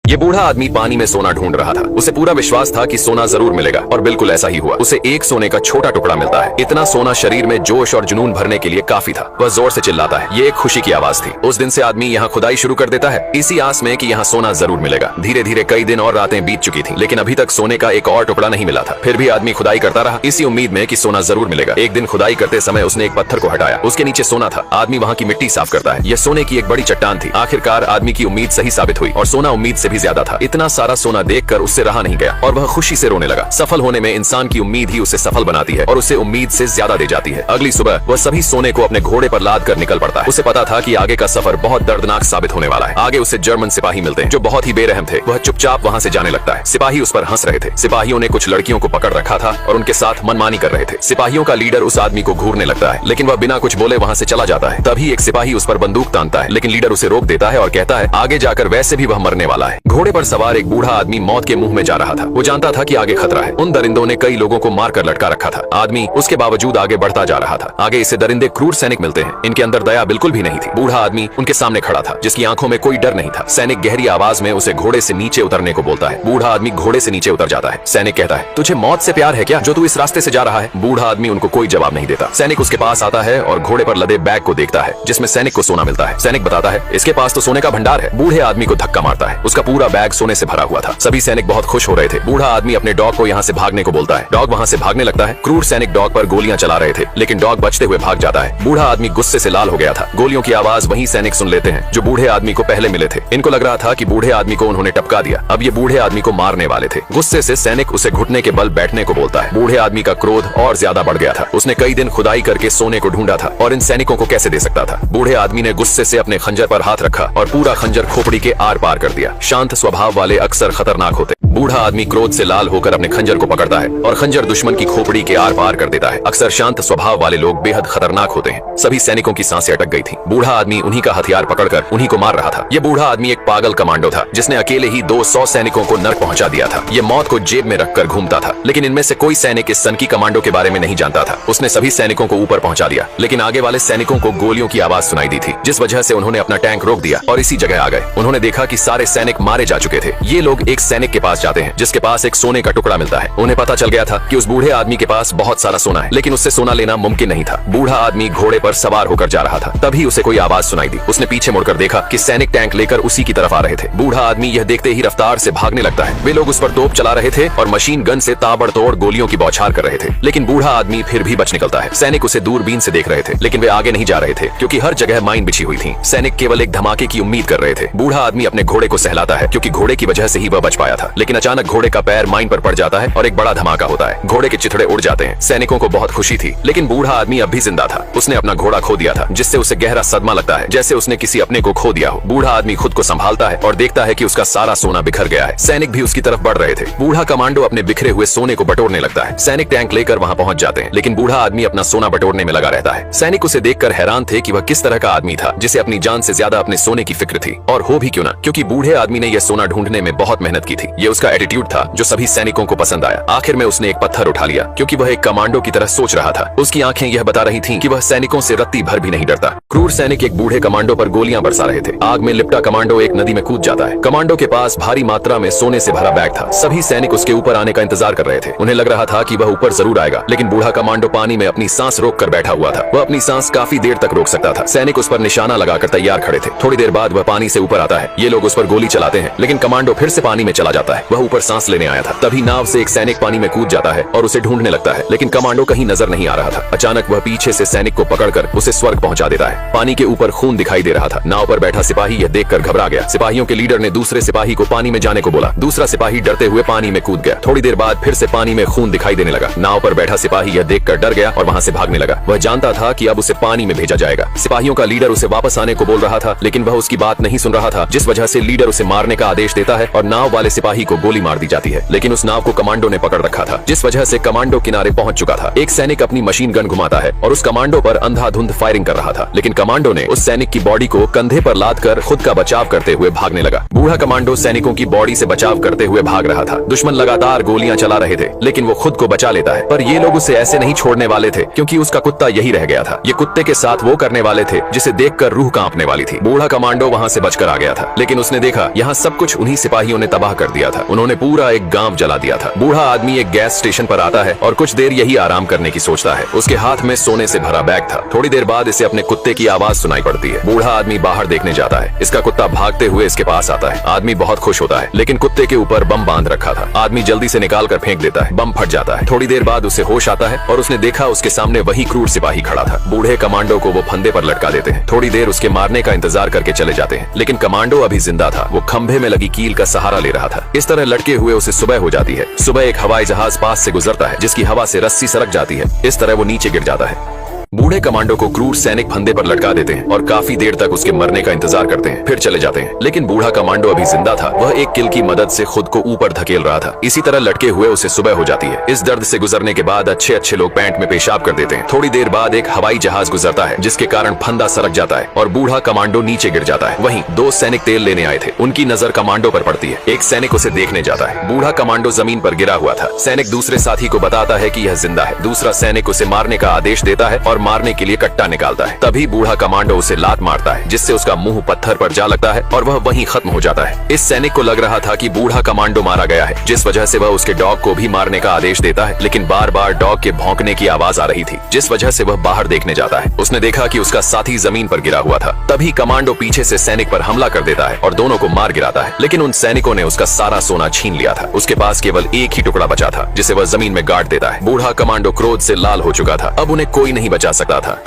ये बूढ़ा आदमी पानी में सोना ढूंढ रहा था। उसे पूरा विश्वास था कि सोना जरूर मिलेगा और बिल्कुल ऐसा ही हुआ। उसे एक सोने का छोटा टुकड़ा मिलता है। इतना सोना शरीर में जोश और जुनून भरने के लिए काफी था। वह जोर से चिल्लाता है। ये एक खुशी की आवाज थी। उस दिन से आदमी यहाँ खुदाई शुरू कर देता है, इसी आस में कि यहाँ सोना जरूर मिलेगा। धीरे धीरे कई दिन और रातें बीत चुकी थी, लेकिन अभी तक सोने का एक और टुकड़ा नहीं मिला था। फिर भी आदमी खुदाई करता रहा, इसी उम्मीद में कि सोना जरूर मिलेगा। एक दिन खुदाई करते समय उसने एक पत्थर को हटाया। उसके नीचे सोना था। आदमी वहाँ की मिट्टी साफ करता है। यह सोने की एक बड़ी चट्टान थी। आखिरकार आदमी की उम्मीद सही साबित हुई और सोना उम्मीद से भी ज्यादा था। इतना सारा सोना देखकर उससे रहा नहीं गया और वह खुशी से रोने लगा। सफल होने में इंसान की उम्मीद ही उसे सफल बनाती है और उसे उम्मीद से ज्यादा दे जाती है। अगली सुबह वह सभी सोने को अपने घोड़े पर लाद कर निकल पड़ता है। उसे पता था कि आगे का सफर बहुत दर्दनाक साबित होने वाला है। आगे उसे जर्मन सिपाही मिलते हैं जो बहुत ही बेरहम थे। वह चुपचाप वहाँ से जाने लगता है। सिपाही उस पर हंस रहे थे। सिपाहियों ने कुछ लड़कियों को पकड़ रखा था और उनके साथ मनमानी कर रहे थे। सिपाहियों का लीडर उस आदमी को घूरने लगता है, लेकिन वह बिना कुछ बोले वहाँ से चला जाता है। तभी एक सिपाही उस पर बंदूक तानता है, लेकिन लीडर उसे रोक देता है और कहता है आगे जाकर वैसे भी वह मरने वाला है। घोड़े पर सवार एक बूढ़ा आदमी मौत के मुंह में जा रहा था। वो जानता था कि आगे खतरा है। उन दरिंदों ने कई लोगों को मारकर लटका रखा था। आदमी उसके बावजूद आगे बढ़ता जा रहा था। आगे इसे दरिंदे क्रूर सैनिक मिलते हैं। इनके अंदर दया बिल्कुल भी नहीं थी। बूढ़ा आदमी उनके सामने खड़ा था, जिसकी आंखों में कोई डर नहीं था। सैनिक गहरी आवाज में उसे घोड़े से नीचे उतरने को बोलता है। बूढ़ा आदमी घोड़े से नीचे उतर जाता है। सैनिक कहता है तुझे मौत से प्यार है क्या, जो तू इस रास्ते से जा रहा है? बूढ़ा आदमी उनको कोई जवाब नहीं देता। सैनिक उसके पास आता है और घोड़े पर लदे बैग को देखता है, जिसमें सैनिक को सोना मिलता है। सैनिक बताता है इसके पास तो सोने का भंडार है। बूढ़े आदमी को धक्का मारता है। उसका पूरा बैग सोने से भरा हुआ था। सभी सैनिक बहुत खुश हो रहे थे। बूढ़ा आदमी अपने डॉग को यहाँ से भागने को बोलता है। डॉग वहाँ से भागने लगता है। क्रूर सैनिक डॉग पर गोलियां चला रहे थे, लेकिन डॉग बचते हुए भाग जाता है। बूढ़ा आदमी गुस्से से लाल हो गया था। गोलियों की आवाज वही सैनिक सुन लेते हैं जो बूढ़े आदमी को पहले मिले थे। इनको लग रहा था कि बूढ़े आदमी को उन्होंने टपका दिया। अब ये बूढ़े आदमी को मारने वाले थे। गुस्से से सैनिक उसे घुटने के बल बैठने को बोलता है। बूढ़े आदमी का क्रोध और ज्यादा बढ़ गया था। उसने कई दिन खुदाई करके सोने को ढूंढा था और इन सैनिकों को कैसे दे सकता था। बूढ़े आदमी ने गुस्से से अपने खंजर पर हाथ रखा और पूरा खंजर खोपड़ी के आर पार कर दिया। शांत स्वभाव वाले अक्सर खतरनाक होते। बूढ़ा आदमी क्रोध से लाल होकर अपने खंजर को पकड़ता है और खंजर दुश्मन की खोपड़ी के आर पार कर देता है। अक्सर शांत स्वभाव वाले लोग बेहद खतरनाक होते हैं। सभी सैनिकों की सांसें अटक गई थी। बूढ़ा आदमी उन्हीं का हथियार पकड़कर उन्हीं को मार रहा था। ये बूढ़ा आदमी एक पागल कमांडो था, जिसने अकेले ही 200 सैनिकों को नर्क पहुंचा दिया था। ये मौत को जेब में रखकर घूमता था, लेकिन इनमें से कोई सैनिक इस सनकी कमांडो के बारे में नहीं जानता था। उसने सभी सैनिकों को ऊपर पहुंचा दिया, लेकिन आगे वाले सैनिकों को गोलियों की आवाज सुनाई दी थी, जिस वजह से उन्होंने अपना टैंक रोक दिया और इसी जगह आ गए। उन्होंने देखा कि सारे सैनिक मारे जा चुके थे। ये लोग एक सैनिक के पास जाते हैं, जिसके पास एक सोने का टुकड़ा मिलता है। उन्हें पता चल गया था कि उस बूढ़े आदमी के पास बहुत सारा सोना है, लेकिन उससे सोना लेना मुमकिन नहीं था। बूढ़ा आदमी घोड़े पर सवार होकर जा रहा था। तभी उसे कोई आवाज सुनाई दी। उसने पीछे मुड़कर देखा कि सैनिक टैंक लेकर उसी की तरफ आ रहे थे। बूढ़ा आदमी यह देखते ही रफ्तार से भागने लगता है। वे लोग उस पर तोप चला रहे थे और मशीन गन से ताबड़तोड़ गोलियों की बौछार कर रहे थे, लेकिन बूढ़ा आदमी फिर भी बच निकलता है। सैनिक उसे दूरबीन से देख रहे थे, लेकिन वे आगे नहीं जा रहे थे, क्योंकि हर जगह माइन बिछी हुई थी। सैनिक केवल एक धमाके की उम्मीद कर रहे थे। बूढ़ा आदमी अपने घोड़े को सहलाता है, क्योंकि घोड़े की वजह से ही वह बच पाया था, लेकिन अचानक घोड़े का पैर माइन पर पड़ जाता है और एक बड़ा धमाका होता है। घोड़े के चिथड़े उड़ जाते हैं। सैनिकों को बहुत खुशी थी, लेकिन बूढ़ा आदमी अब भी जिंदा था। उसने अपना घोड़ा खो दिया था, जिससे उसे गहरा सदमा लगता है, जैसे उसने किसी अपने को खो दिया हो। बूढ़ा आदमी खुद को संभालता है और देखता है कि उसका सारा सोना बिखर गया है। सैनिक भी उसकी तरफ बढ़ रहे थे। बूढ़ा कमांडो अपने बिखरे हुए सोने को बटोरने लगता है। सैनिक टैंक लेकर वहां पहुंच जाते हैं, लेकिन बूढ़ा आदमी अपना सोना बटोरने में लगा रहता है। सैनिक उसे देखकर हैरान थे कि वह किस तरह का आदमी था, जिसे अपनी जान से ज्यादा अपने सोने की फिक्र थी। और हो भी क्यों ना, क्योंकि बूढ़े आदमी ने यह सोना ढूंढने में बहुत मेहनत की थी। ये उसका एटीट्यूड था जो सभी सैनिकों को पसंद आया। आखिर में उसने एक पत्थर उठा लिया, क्योंकि वह एक कमांडो की तरह सोच रहा था। उसकी आंखें यह बता रही थीं कि वह सैनिकों से रत्ती भर भी नहीं डरता। क्रूर सैनिक एक बूढ़े कमांडो पर गोलियां बरसा रहे थे। आग में लिपटा कमांडो एक नदी में कूद जाता है। कमांडो के पास भारी मात्रा में सोने से भरा बैग था। सभी सैनिक उसके ऊपर आने का इंतजार कर रहे थे। उन्हें लग रहा था कि वह ऊपर जरूर आएगा, लेकिन बूढ़ा कमांडो पानी में अपनी सांस रोक कर बैठा हुआ था। वह अपनी सांस काफी देर तक रोक सकता था। सैनिक उस पर निशाना लगाकर तैयार खड़े थे। थोड़ी देर बाद वह पानी से ऊपर आता है। ये लोग उस पर गोली चलाते हैं, लेकिन कमांडो फिर से पानी में चला जाता है। वह ऊपर सांस लेने आया था। तभी नाव से एक सैनिक पानी में कूद जाता है और उसे ढूंढने लगता है, लेकिन कमांडो कहीं नजर नहीं आ रहा था। अचानक वह पीछे से सैनिक को पकड़कर उसे स्वर्ग पहुंचा देता है। पानी के ऊपर खून दिखाई दे रहा था। नाव पर बैठा सिपाही यह देखकर घबरा गया। सिपाहियों के लीडर ने दूसरे सिपाही को पानी में जाने को बोला। दूसरा सिपाही डरते हुए पानी में कूद गया। थोड़ी देर बाद फिर से पानी में खून दिखाई देने लगा। नाव पर बैठा सिपाही यह देखकर डर गया और वहां से भागने लगा। वह जानता था कि अब उसे पानी में भेजा जाएगा। सिपाहियों का लीडर उसे वापस आने को बोल रहा था, लेकिन वह उसकी बात नहीं सुन रहा था, जिस वजह से लीडर उसे मारने का आदेश देता है और नाव वाले सिपाही को गोली मार दी जाती है, लेकिन उस नाव को कमांडो ने पकड़ रखा था, जिस वजह से कमांडो किनारे पहुंच चुका था। एक सैनिक अपनी मशीन गन घुमाता है और उस कमांडो पर अंधाधुंध फायरिंग कर रहा था, लेकिन कमांडो ने उस सैनिक की बॉडी को कंधे पर लाद कर खुद का बचाव करते हुए भागने लगा। बूढ़ा कमांडो सैनिकों की बॉडी से बचाव करते हुए भाग रहा था। दुश्मन लगातार गोलियां चला रहे थे, लेकिन वो खुद को बचा लेता है, पर ये लोग उसे ऐसे नहीं छोड़ने वाले थे, क्योंकि उसका कुत्ता यही रह गया था। ये कुत्ते के साथ वो करने वाले थे जिसे देखकर रूह कांपने वाली थी। बूढ़ा कमांडो वहां से बचकर आ गया था, लेकिन उसने देखा यहाँ सब कुछ उन्हीं सिपाहियों ने तबाह कर दिया था। उन्होंने पूरा एक गांव जला दिया था। बूढ़ा आदमी एक गैस स्टेशन पर आता है और कुछ देर यही आराम करने की सोचता है। उसके हाथ में सोने से भरा बैग था। थोड़ी देर बाद इसे अपने कुत्ते की आवाज सुनाई पड़ती है। बूढ़ा आदमी बाहर देखने जाता है। इसका कुत्ता भागते हुए इसके पास आता है। आदमी बहुत खुश होता है, लेकिन कुत्ते के ऊपर बम बांध रखा था। आदमी जल्दी से निकाल कर फेंक देता है। बम फट जाता है। थोड़ी देर बाद उसे होश आता है और उसने देखा उसके सामने वही क्रूर सिपाही खड़ा था। बूढ़े कमांडो को वो फंदे पर लटका देते हैं। थोड़ी देर उसके मारने का इंतजार करके चले जाते हैं, लेकिन कमांडो अभी जिंदा था। वो खंभे में लगी कील का सहारा ले रहा था। इस तरह लटके हुए उसे सुबह हो जाती है। सुबह एक हवाई जहाज पास से गुजरता है, जिसकी हवा से रस्सी सरक जाती है। इस तरह वो नीचे गिर जाता है। बूढ़े कमांडो को क्रूर सैनिक फंदे पर लटका देते हैं और काफी देर तक उसके मरने का इंतजार करते हैं, फिर चले जाते हैं। लेकिन बूढ़ा कमांडो अभी जिंदा था। वह एक किल की मदद से खुद को ऊपर धकेल रहा था। इसी तरह लटके हुए उसे सुबह हो जाती है। इस दर्द से गुजरने के बाद अच्छे अच्छे लोग पैंट में पेशाब कर देते हैं। थोड़ी देर बाद एक हवाई जहाज गुजरता है, जिसके कारण फंदा सरक जाता है और बूढ़ा कमांडो नीचे गिर जाता है। वहीं दो सैनिक तेल लेने आए थे। उनकी नजर कमांडो पर पड़ती है। एक सैनिक उसे देखने जाता है। बूढ़ा कमांडो जमीन पर गिरा हुआ था। सैनिक दूसरे साथी को बताता है कि यह जिंदा है। दूसरा सैनिक उसे मारने का आदेश देता है और मारने के लिए निकालता है। तभी बूढ़ा कमांडो उसे लात मारता है, जिससे उसका मुंह पत्थर पर जा लगता है और वह वहीं खत्म हो जाता है। इस सैनिक को लग रहा था कि बूढ़ा कमांडो मारा गया है, जिस वजह से वह उसके डॉग को भी मारने का आदेश देता है, लेकिन बार बार डॉग के भौंकने की आवाज आ रही थी, जिस वजह से वह बाहर देखने जाता है। उसने देखा कि उसका साथी जमीन पर गिरा हुआ था। तभी कमांडो पीछे से सैनिक पर हमला कर देता है और दोनों को मार गिराता है, लेकिन उन सैनिकों ने उसका सारा सोना छीन लिया था। उसके पास केवल एक ही टुकड़ा बचा था, जिसे वह जमीन में गाड़ देता है। बूढ़ा कमांडो क्रोध से लाल हो चुका था। अब उन्हें कोई नहीं बचा सकता था।